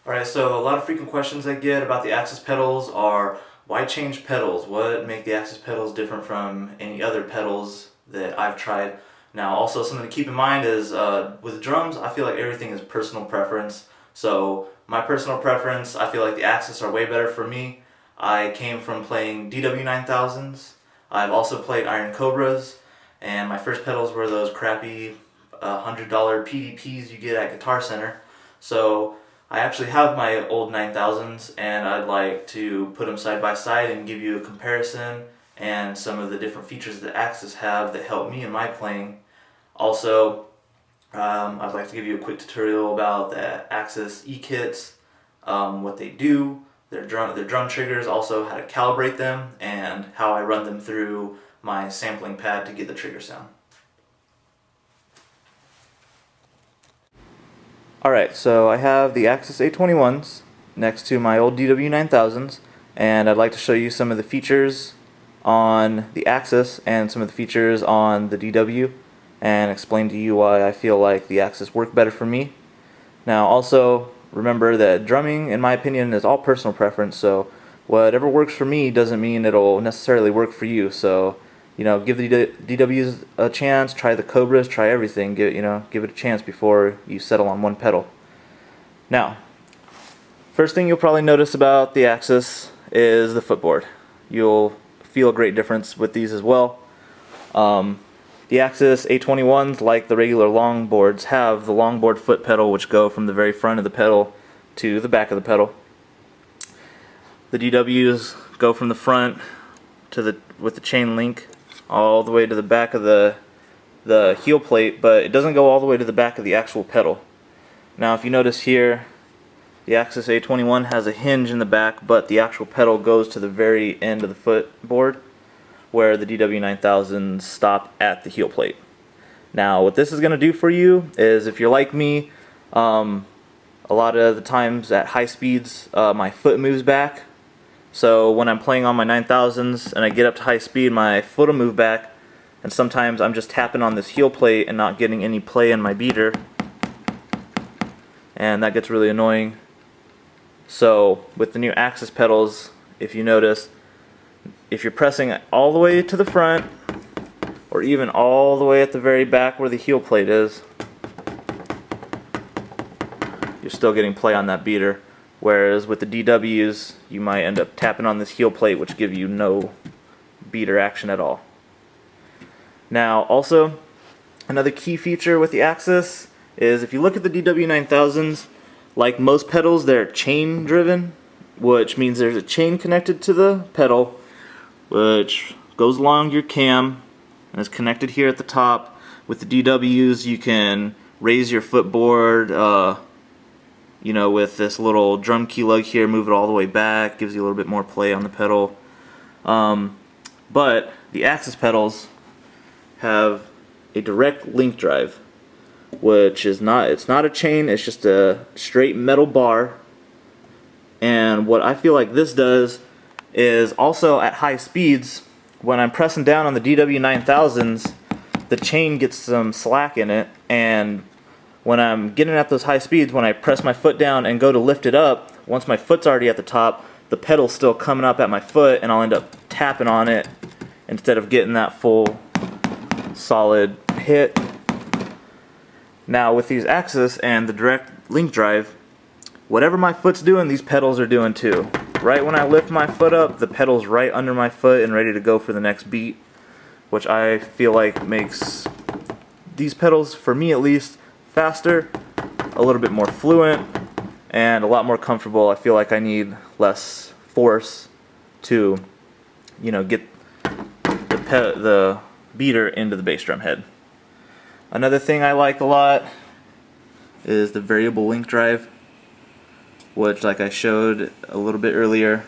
Alright, so a lot of frequent questions I get about the Axis pedals are why change pedals? What make the Axis pedals different from any other pedals that I've tried? Now, also something to keep in mind is with drums, I feel like everything is personal preference. So, my personal preference, I feel like the Axis are way better for me. I came from playing DW9000s. I've also played Iron Cobras, and my first pedals were those crappy $100 PDPs you get at Guitar Center. So I actually have my old 9000s and I'd like to put them side by side and give you a comparison and some of the different features that Axis have that help me in my playing. Also, I'd like to give you a quick tutorial about the Axis E-kits, what they do, their drum triggers, also how to calibrate them, and how I run them through my sampling pad to get the trigger sound. Alright, so I have the Axis A21s next to my old DW9000s, and I'd like to show you some of the features on the Axis and some of the features on the DW, and explain to you why I feel like the Axis work better for me. Now also, remember that drumming, in my opinion, is all personal preference, so whatever works for me doesn't mean it'll necessarily work for you. So, give the DWs a chance, try the Cobras, try everything. Give it a chance before you settle on one pedal. Now, first thing you'll probably notice about the Axis is the footboard. You'll feel a great difference with these as well. The Axis A21s, like the regular longboards, have the longboard foot pedal, which go from the very front of the pedal to the back of the pedal. The DWs go from the front to with the chain link all the way to the back of the heel plate, but it doesn't go all the way to the back of the actual pedal. Now, if you notice here, the Axis A21 has a hinge in the back, but the actual pedal goes to the very end of the footboard, where the DW9000s stop at the heel plate. Now, what this is going to do for you is, if you're like me, a lot of the times at high speeds, my foot moves back. So when I'm playing on my 9000s and I get up to high speed, my foot will move back, and sometimes I'm just tapping on this heel plate and not getting any play in my beater, and that gets really annoying. So with the new Axis pedals, if you notice, if you're pressing all the way to the front, or even all the way at the very back where the heel plate is, you're still getting play on that beater. Whereas with the DWs, you might end up tapping on this heel plate, which give you no beater action at all. Now, also, another key feature with the Axis is, if you look at the DW9000s, like most pedals, they're chain driven, which means there's a chain connected to the pedal, which goes along your cam and is connected here at the top. With the DWs, you can raise your footboard, with this little drum key lug here, move it all the way back, gives you a little bit more play on the pedal. But the Axis pedals have a direct link drive, which is it's not a chain, it's just a straight metal bar. And what I feel like this does is, also at high speeds, when I'm pressing down on the DW9000s, the chain gets some slack in it, and when I'm getting at those high speeds, when I press my foot down and go to lift it up, once my foot's already at the top, the pedal's still coming up at my foot, and I'll end up tapping on it instead of getting that full solid hit. Now with these Axis and the direct link drive, whatever my foot's doing, these pedals are doing too. Right when I lift my foot up, the pedal's right under my foot and ready to go for the next beat, which I feel like makes these pedals, for me at least, faster, a little bit more fluent, and a lot more comfortable. I feel like I need less force to, get the beater into the bass drum head. Another thing I like a lot is the variable link drive, which, like I showed a little bit earlier,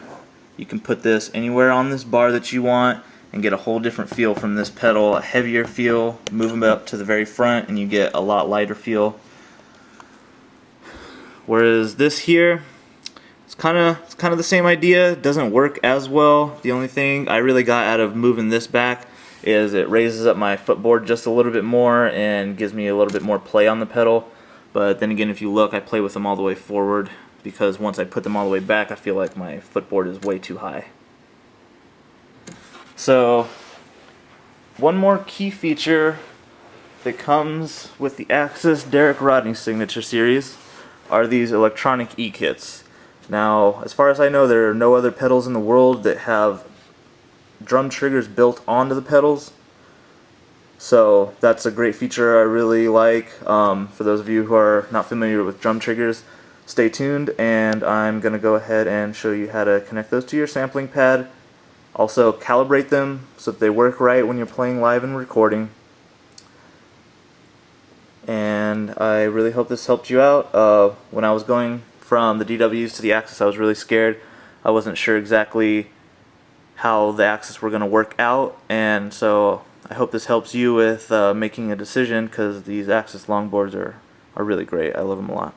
you can put this anywhere on this bar that you want and get a whole different feel from this pedal, a heavier feel. Move them up to the very front and you get a lot lighter feel. Whereas this here, it's kind of the same idea. It doesn't work as well. The only thing I really got out of moving this back is it raises up my footboard just a little bit more and gives me a little bit more play on the pedal. But then again, if you look, I play with them all the way forward because once I put them all the way back, I feel like my footboard is way too high. So, one more key feature that comes with the Axis Derek Rodney Signature Series are these electronic E-kits. Now, as far as I know, there are no other pedals in the world that have drum triggers built onto the pedals. So that's a great feature I really like. For those of you who are not familiar with drum triggers, stay tuned, and I'm going to go ahead and show you how to connect those to your sampling pad. Also calibrate them so that they work right when you're playing live and recording. And I really hope this helped you out. When I was going from the DWs to the Axis, I was really scared. I wasn't sure exactly how the Axis were going to work out, and so I hope this helps you with making a decision, because these Axis longboards are really great. I love them a lot.